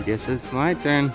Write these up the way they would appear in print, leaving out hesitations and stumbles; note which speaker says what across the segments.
Speaker 1: Guess it's my turn.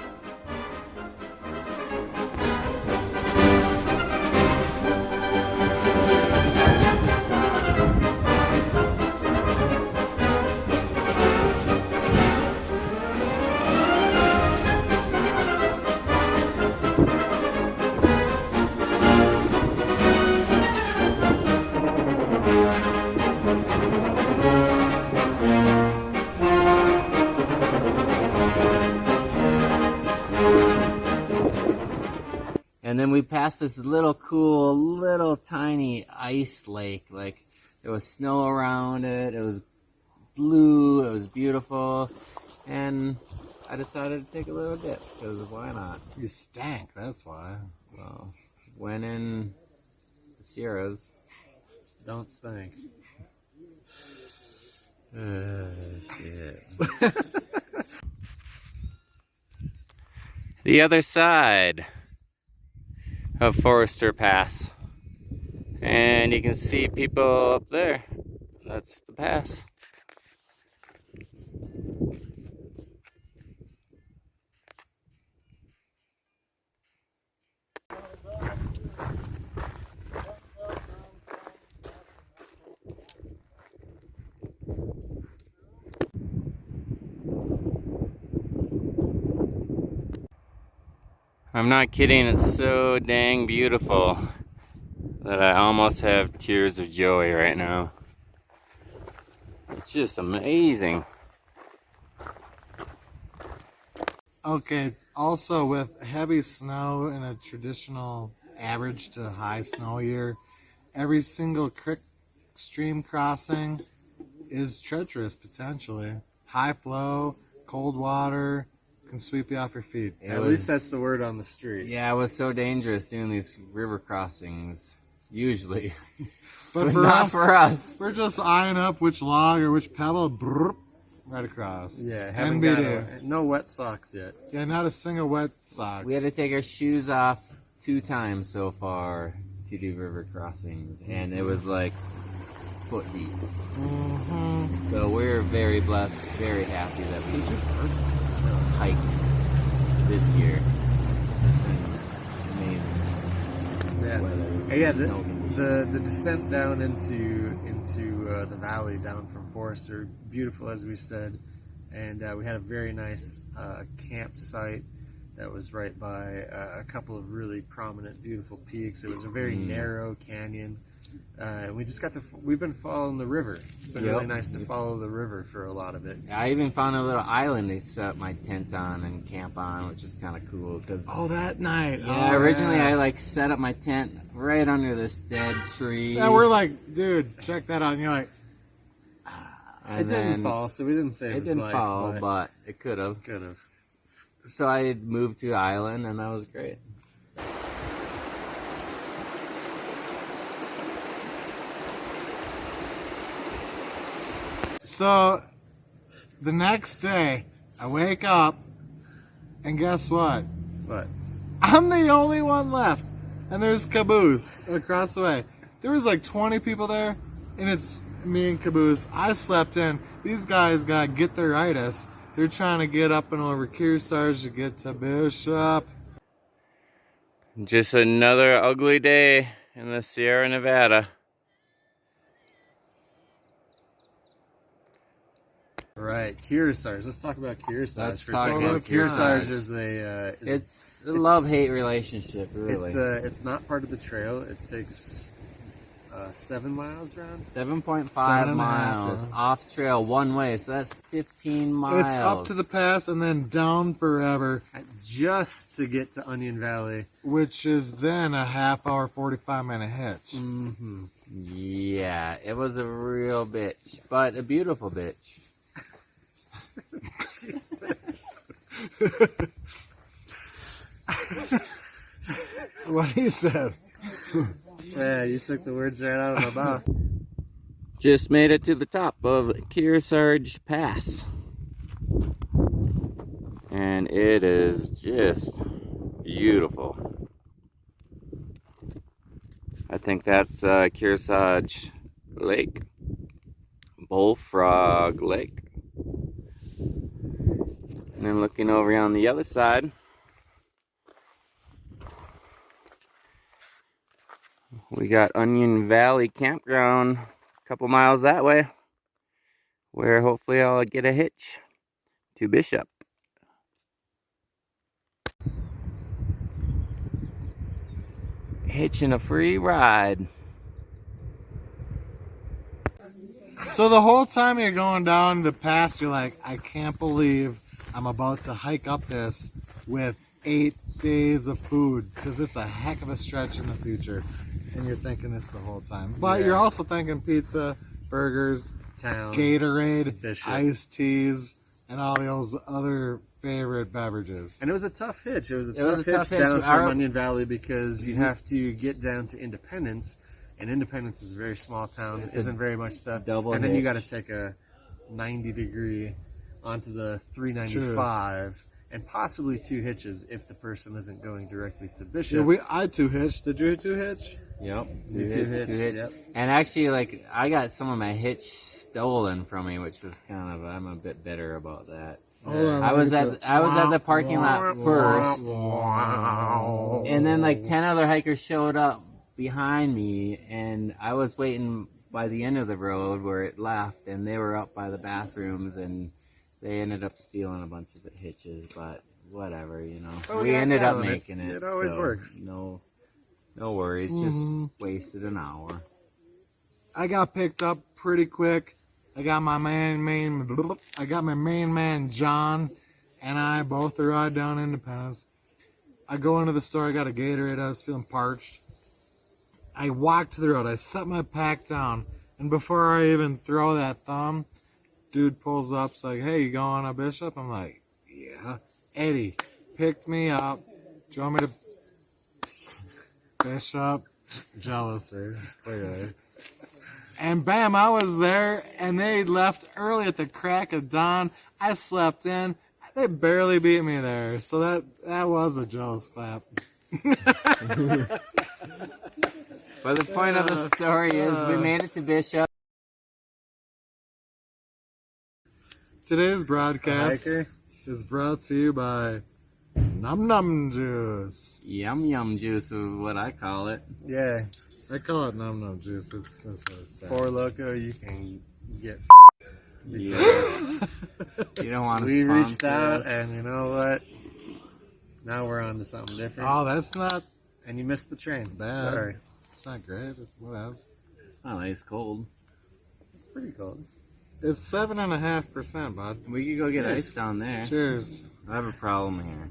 Speaker 1: And then we passed this little cool, little tiny ice lake. Like, there was snow around it, it was blue, it was beautiful. And I decided to take a little dip, because why not?
Speaker 2: You stank, that's why.
Speaker 1: Well, when in the Sierras,
Speaker 2: Don't stink.
Speaker 1: Shit. The other side of Forester Pass, and you can see people up there. That's the pass. I'm not kidding, it's so dang beautiful that I almost have tears of joy right now. It's just amazing.
Speaker 2: Okay, also with heavy snow and a traditional average to high snow year, every single creek stream crossing is treacherous potentially. High flow, cold water, can sweep you off your feet.
Speaker 3: At least that's the word on the street.
Speaker 1: Yeah, it was so dangerous doing these river crossings, usually.
Speaker 2: But for us, we're just eyeing up which log or which pebble, brrr, right across.
Speaker 3: Yeah, haven't got no wet socks yet.
Speaker 2: Yeah, not a single wet sock.
Speaker 1: We had to take our shoes off 2 times so far to do river crossings, and it was like foot deep.
Speaker 2: Mm-hmm.
Speaker 1: So we're very blessed, very happy that we hiked this year. It's been amazing.
Speaker 3: Yeah,
Speaker 1: weather.
Speaker 3: yeah. The descent down into the valley down from Forester, beautiful as we said, and we had a very nice campsite that was right by a couple of really prominent, beautiful peaks. It was a very narrow canyon. And we just we've been following the river. It's been really nice to follow the river for a lot of it.
Speaker 1: I even found a little island to set my tent on and camp on, which is kind of cool. Cause,
Speaker 2: that night.
Speaker 1: Yeah, originally I like set up my tent right under this dead tree.
Speaker 2: Yeah, we're like, dude, check that out. And you're like,
Speaker 1: and
Speaker 3: it didn't fall, so we didn't say it was
Speaker 1: didn't
Speaker 3: life,
Speaker 1: fall, but it could have.
Speaker 3: Could have.
Speaker 1: So I moved to the island, and that was great.
Speaker 2: So, the next day, I wake up, and guess what?
Speaker 3: What?
Speaker 2: I'm the only one left, and there's Caboose across the way. There was like 20 people there, and it's me and Caboose. I slept in. These guys got get-their-itis. They're trying to get up and over Kearsarge to get to Bishop.
Speaker 1: Just another ugly day in the Sierra Nevada.
Speaker 3: Right, Kearsarge. Let's talk about Kearsarge.
Speaker 1: Let's
Speaker 3: for
Speaker 1: talk
Speaker 3: a second.
Speaker 1: about
Speaker 3: Kearsarge
Speaker 1: Kearsarge.
Speaker 3: is
Speaker 1: It's a love-hate relationship, really.
Speaker 3: It's not part of the trail. It takes 7 miles around.
Speaker 1: 7.5
Speaker 2: 7.5,
Speaker 1: miles
Speaker 2: yeah.
Speaker 1: off trail one way, so that's 15 miles.
Speaker 2: It's up to the pass and then down forever,
Speaker 3: Just to get to Onion Valley.
Speaker 2: which is then a half-hour, 45-minute hitch.
Speaker 3: Mm-hmm.
Speaker 1: Yeah, it was a real bitch, but a beautiful bitch.
Speaker 3: Jesus.
Speaker 2: What he said.
Speaker 3: Yeah, you took the words right out of my mouth.
Speaker 1: Just made it to the top of Kearsarge Pass. And it is just beautiful. I think that's Kearsarge Lake. Bullfrog Lake. And then looking over on the other side, we got Onion Valley Campground a couple miles that way, where hopefully I'll get a hitch to Bishop. Hitching a free ride.
Speaker 2: So the whole time you're going down the pass, you're like, I can't believe I'm about to hike up this with 8 days of food, because it's a heck of a stretch in the future. And you're thinking this the whole time. But you're also thinking pizza, burgers,
Speaker 3: Town,
Speaker 2: Gatorade,
Speaker 3: Bishop.
Speaker 2: iced teas, and all those other favorite beverages.
Speaker 3: And it was a tough hitch. It was a
Speaker 1: was
Speaker 3: tough
Speaker 1: a
Speaker 3: hitch
Speaker 1: tough hitch.
Speaker 3: down from Onion Valley, because you have to get down to Independence, and Independence is a very small town. It isn't very much stuff.
Speaker 1: Double
Speaker 3: and then you
Speaker 1: hitch.
Speaker 3: got to take a 90-degree onto the 395, and possibly 2 hitches if the person isn't going directly to Bishop.
Speaker 2: Yeah, I 2-hitched. Did you 2-hitch?
Speaker 1: Yep.
Speaker 3: Two hitch. Yep.
Speaker 1: And actually, like, I got some of my hitch stolen from me, which was kind of, I'm a bit bitter about that. I was at the parking lot first, and then like 10 other hikers showed up behind me, and I was waiting by the end of the road where it left, and they were up by the bathrooms, and they ended up stealing a bunch of the hitches, but whatever, you know.
Speaker 3: Oh,
Speaker 1: we
Speaker 3: yeah,
Speaker 1: ended up
Speaker 3: no,
Speaker 1: making it.
Speaker 3: it always
Speaker 1: so
Speaker 3: works.
Speaker 1: No worries, just wasted an hour.
Speaker 2: I got picked up pretty quick. I got my main man John and I both arrived down Independence. I go into the store, I got a Gatorade, I was feeling parched. I walk to the road, I set my pack down, and before I even throw that thumb, dude pulls up, it's like, hey, you going to Bishop? I'm like, yeah. Eddie picked me up, drove me to Bishop, jealous, dude. Clearly. And bam, I was there, and they left early at the crack of dawn. I slept in. They barely beat me there, so that was a jealous clap.
Speaker 1: But the point of the story is we made it to Bishop.
Speaker 2: Today's broadcast is brought to you by Num Num Juice.
Speaker 1: Yum Yum Juice is what I call it.
Speaker 3: Yeah.
Speaker 2: I call it Num Num Juice. That's what it says.
Speaker 3: For Loco, you can get.
Speaker 1: Yeah. You don't want to.
Speaker 3: We reached out, and you know what? Now we're on to something different.
Speaker 2: Oh, that's not
Speaker 3: And you missed the train.
Speaker 2: bad.
Speaker 3: Sorry.
Speaker 2: It's not great. It's what else?
Speaker 1: It's not ice cold.
Speaker 3: It's pretty cold.
Speaker 2: It's 7.5%, bud.
Speaker 1: We could go get
Speaker 2: Cheers.
Speaker 1: ice down there.
Speaker 2: Cheers.
Speaker 1: I have a problem here.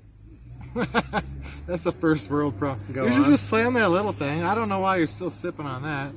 Speaker 2: That's a first world problem.
Speaker 3: Go
Speaker 2: You should
Speaker 3: on.
Speaker 2: just slam that little thing. I don't know why you're still sipping on that.